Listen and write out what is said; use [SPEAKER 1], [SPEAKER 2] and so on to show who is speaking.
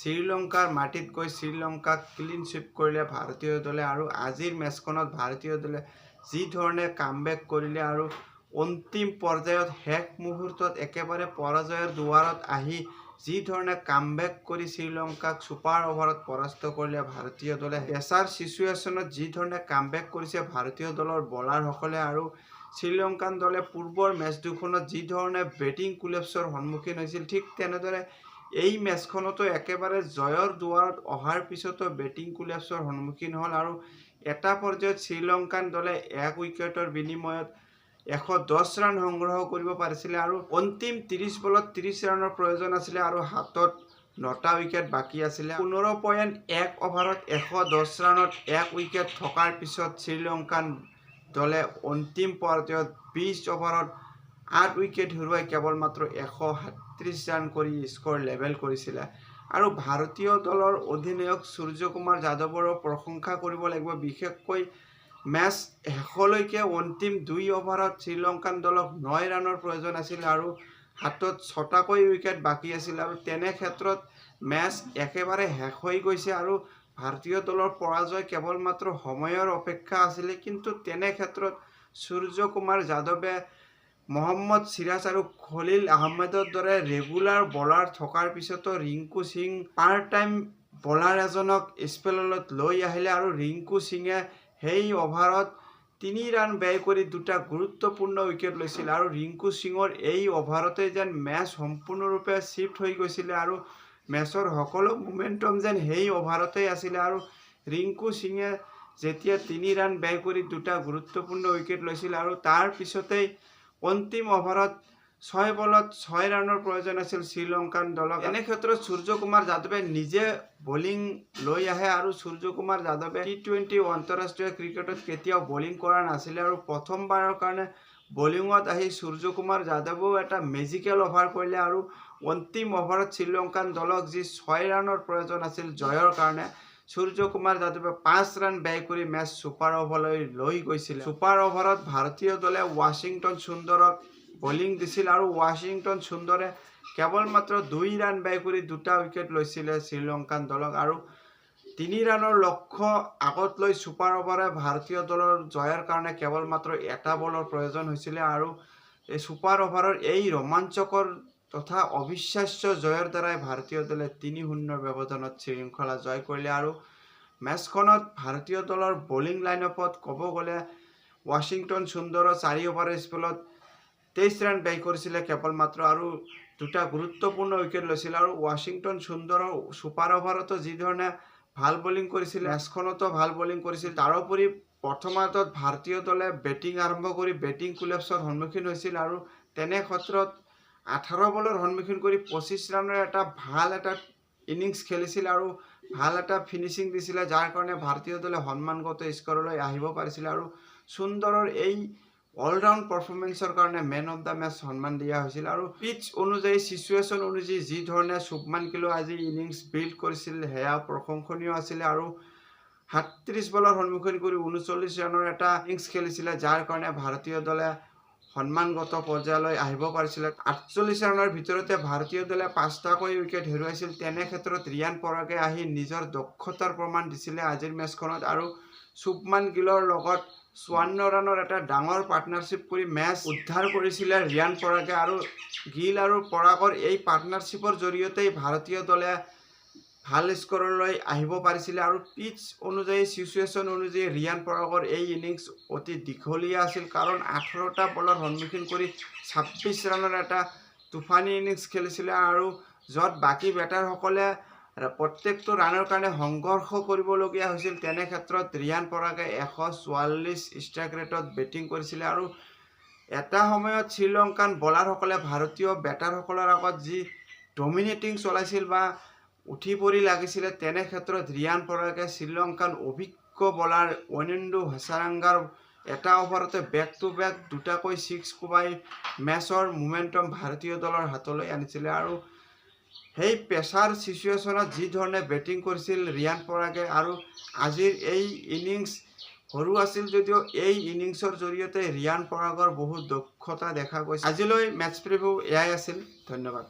[SPEAKER 1] শ্ৰীলংকাৰ মাটিত গৈ শ্ৰীলংকাক ক্লিন সুইপ কৰিলে ভাৰতীয় দলে আৰু আজিৰ মেচখনত ভাৰতীয় দলে যি ধৰণে কামবেক কৰিলে আৰু অন্তিম পৰ্যায়ত শেষ মুহূৰ্তত একেবাৰে পৰাজয়ৰ দুৱাৰত আহি যি ধৰণে কামবেক কৰি শ্ৰীলংকাক ছুপাৰ অভাৰত পৰাস্ত কৰিলে ভাৰতীয় দলে প্ৰেছাৰ সিচুৱেশ্যনত যি ধৰণে কামবেক কৰিছে ভাৰতীয় দলৰ বলাৰসকলে আৰু শ্ৰীলংকান দলে পূৰ্বৰ মেচ দুখনত যি ধৰণে বেটিং কোলেপছৰ সন্মুখীন হৈছিল ঠিক তেনেদৰে এই মেচখনতো একেবাৰে জয়ৰ দুৱাৰত অহাৰ পিছতো বেটিং কোলেপছৰ সন্মুখীন হ'ল আৰু এটা পৰ্যায়ত শ্ৰীলংকান দলে 1 উইকেটৰ বিনিময়ত 110 ৰান সংগ্ৰহ কৰিব পাৰিছিলে আৰু অন্তিম 30 বলত 30 ৰানৰ প্ৰয়োজন আছিলে আৰু হাতত 9টা উইকেট বাকী আছিলে 15.1 অভাৰত 110 ৰানত 1 উইকেট থকাৰ পিছত শ্ৰীলংকান দলে অন্তিম পৰ্যায়ত 20 অভাৰত 8 উইকেট হেৰুৱাই কেৱল মাত্ৰ 137 ৰান কৰি স্ক'ৰ লেভেল কৰিছিলে আৰু ভাৰতীয় দলৰ অধিনায়ক সূৰ্যকুমাৰ যাদৱৰো প্ৰশংসা কৰিব লাগিব বিশেষকৈ মেচ শেষলৈকে অন্তিম 2 অভাৰত শ্ৰীলংকান দলক 9 ৰানৰ প্ৰয়োজন আছিল আৰু হাতত 6টাকৈ উইকেট বাকী আছিল আৰু তেনে ক্ষেত্ৰত মেচ একেবাৰে শেষ হৈ গৈছে আৰু ভাৰতীয় দলৰ পৰাজয় কেৱল মাত্ৰ সময়ৰ অপেক্ষা আছিল কিন্তু তেনে ক্ষেত্ৰত সূৰ্যকুমাৰ যাদৱে মহম্মদ সিৰাজ আৰু খলিল আহমেদৰ দৰে ৰেগুলাৰ বলাৰ থকাৰ পিছতো Rinku Singh part time bowler এজনক স্পেলত লৈ আহিলে আৰু ৰিংকু সিঙে সেই অভাৰত 3 ৰান ব্যয় কৰি 2টা গুৰুত্বপূৰ্ণ উইকেট লৈছিল আৰু ৰিংকু সিঙৰ এই অভাৰতে যেন মেচ সম্পূৰ্ণৰূপে শিফ্ট হৈ গৈছিলে আৰু মেচৰ সকলো মোমেণ্টাম যেন সেই অভাৰতেই আছিলে আৰু ৰিংকু সিঙে যেতিয়া 3 ৰান ব্যয় কৰি 2টা গুৰুত্বপূৰ্ণ উইকেট লৈছিল আৰু তাৰ পিছতেই অন্তিম অভাৰত 6 বলত 6 ৰানৰ প্ৰয়োজন আছিল শ্ৰীলংকান দলক এনে ক্ষেত্ৰত সূৰ্যকুমাৰ যাদৱে নিজে বলিং লৈ আহে আৰু সূৰ্যকুমাৰ যাদৱে T20 আন্তঃৰাষ্ট্ৰীয় ক্ৰিকেটত কেতিয়াও বলিং কৰা নাছিলে আৰু প্ৰথমবাৰৰ কাৰণে বলিঙত আহি সূৰ্যকুমাৰ যাদৱেও এটা মেজিকেল অভাৰ কৰিলে আৰু অন্তিম অভাৰত শ্ৰীলংকান দলক যি 6 ৰানৰ প্ৰয়োজন আছিল জয়ৰ কাৰণে সূৰ্যকুমাৰ যাদৱে 5 ৰান ব্যয় কৰি মেচ ছুপাৰ অভাৰলৈ লৈ গৈছিল ছুপাৰ অভাৰত ভাৰতীয় দলে ৱাশ্বিংটন সুন্দৰক বলিং দিছিল আৰু ৱাশ্বিংটন সুন্দৰে কেৱল মাত্ৰ 2 ৰান ব্যয় কৰি 2টা উইকেট লৈছিলে শ্ৰীলংকান দলক আৰু 3 ৰানৰ লক্ষ্য আগত লৈ ছুপাৰ অভাৰে ভাৰতীয় দলৰ জয়ৰ কাৰণে কেৱল মাত্ৰ এটা বলৰ প্ৰয়োজন হৈছিল আৰু এই ছুপাৰ অভাৰৰ এই ৰোমাঞ্চকৰ তথা অবিশ্বাস্য জয়ৰ দ্বাৰাই ভাৰতীয় দলে 3-0 ব্যৱধানত শৃংখলা জয় কৰিলে আৰু মেচখনত ভাৰতীয় দলৰ বলিং লাইনআপত ক'ব গ'লে ৱাশ্বিংটন সুন্দৰৰ 4 অভাৰৰ স্পেলত 23 ৰান ব্যয় কৰিছিলে কেৱল মাত্ৰ আৰু 2টা গুৰুত্বপূৰ্ণ উইকেট লৈছিল আৰু ৱাশ্বিংটন সুন্দৰৰ ছুপাৰ অভাৰতো যি ধৰণে ভাল বলিং কৰিছিল মেচখনতো ভাল বলিং কৰিছিল তাৰোপৰি প্ৰথমাৰ্ধত ভাৰতীয় দলে বেটিং আৰম্ভ কৰি বেটিং কোলেপছৰ সন্মুখীন হৈছিল আৰু তেনে ক্ষেত্ৰত 18 বলৰ সন্মুখীন কৰি 25 ৰানৰ এটা ভাল এটা ইনিংছ খেলিছিল আৰু ভাল এটা ফিনিচিং দিছিলে যাৰ কাৰণে ভাৰতীয় দলে সন্মানগত স্ক'ৰলৈ আহিব পাৰিছিল আৰু সুন্দৰৰ এই অলৰাউণ্ড পাৰফৰ্মেন্সৰ কাৰণে মেন অফ দ্য মেচ সন্মান দিয়া হৈছিল আৰু পিচ অনুযায়ী সিচুৱেশ্যন অনুযায়ী যি ধৰণে শুভমান গিলে আজি ইনিংছ বিল্ড কৰিছিল সেয়া প্ৰশংসনীয় আছিল আৰু 37 বলৰ সন্মুখীন কৰি 39 ৰানৰ এটা ইনিংছ খেলিছিলে যাৰ কাৰণে ভাৰতীয় দলে সন্মানগত পৰ্যায়লৈ আহিব পাৰিছিল 48 ৰানৰ ভিতৰতে ভাৰতীয় দলে 5টাকৈ উইকেট হেৰুৱাইছিল তেনে ক্ষেত্ৰত ৰিয়ান পৰাগে আহি নিজৰ দক্ষতাৰ প্ৰমাণ দিছিলে আজিৰ মেচখনত আৰু শুভমান গিলৰ লগত 54 ৰানৰ এটা ডাঙৰ পাৰ্টনাৰশ্বিপ কৰি মেচ উদ্ধাৰ কৰিছিলে ৰিয়ান পৰাগে আৰু গিল আৰু পৰাগৰ এই পাৰ্টনাৰশ্বিপৰ জৰিয়তেই ভাৰতীয় দলে ভাল স্ক'ৰলৈ আহিব পাৰিছিলে আৰু পিচ অনুযায়ী সিচুৱেশ্যন অনুযায়ী ৰিয়ান পৰাগৰ এই ইনিংছ অতি দীঘলীয়া আছিল কাৰণ 18টা বলৰ সন্মুখীন কৰি 26 ৰানৰ এটা তুফানী ইনিংছ খেলিছিলে আৰু য'ত বাকী বেটাৰসকলে প্ৰত্যেকটো ৰানৰ কাৰণে সংঘৰ্ষ কৰিবলগীয়া হৈছিল তেনে ক্ষেত্ৰত ৰিয়ান পৰাগে 144 ষ্ট্ৰাইক ৰেটত বেটিং কৰিছিলে আৰু এটা সময়ত শ্ৰীলংকান বলাৰসকলে ভাৰতীয় বেটাৰসকলৰ আগত যি ডমিনেটিং চলাইছিল বা উঠি পৰি লাগিছিলে তেনে ক্ষেত্ৰত ৰিয়ান পৰাগে শ্ৰীলংকান অভিজ্ঞ বলাৰ অনিন্দু হাছাৰাংগাৰ এটা অভাৰতে বেক টু বেক 2টাকৈ 6 কোবাই মেচৰ মোমেণ্টাম ভাৰতীয় দলৰ হাতলৈ আনিছিলে আৰু সেই প্ৰেছাৰ সিচুৱেশ্যনত যি ধৰণে বেটিং কৰিছিল ৰিয়ান পৰাগে আৰু আজিৰ এই ইনিংছ সৰু আছিল যদিও এই ইনিংছৰ জৰিয়তে ৰিয়ান পৰাগৰ বহুত দক্ষতা দেখা গৈছে আজিলৈ মেচ প্ৰিভিউ এয়াই আছিল ধন্যবাদ।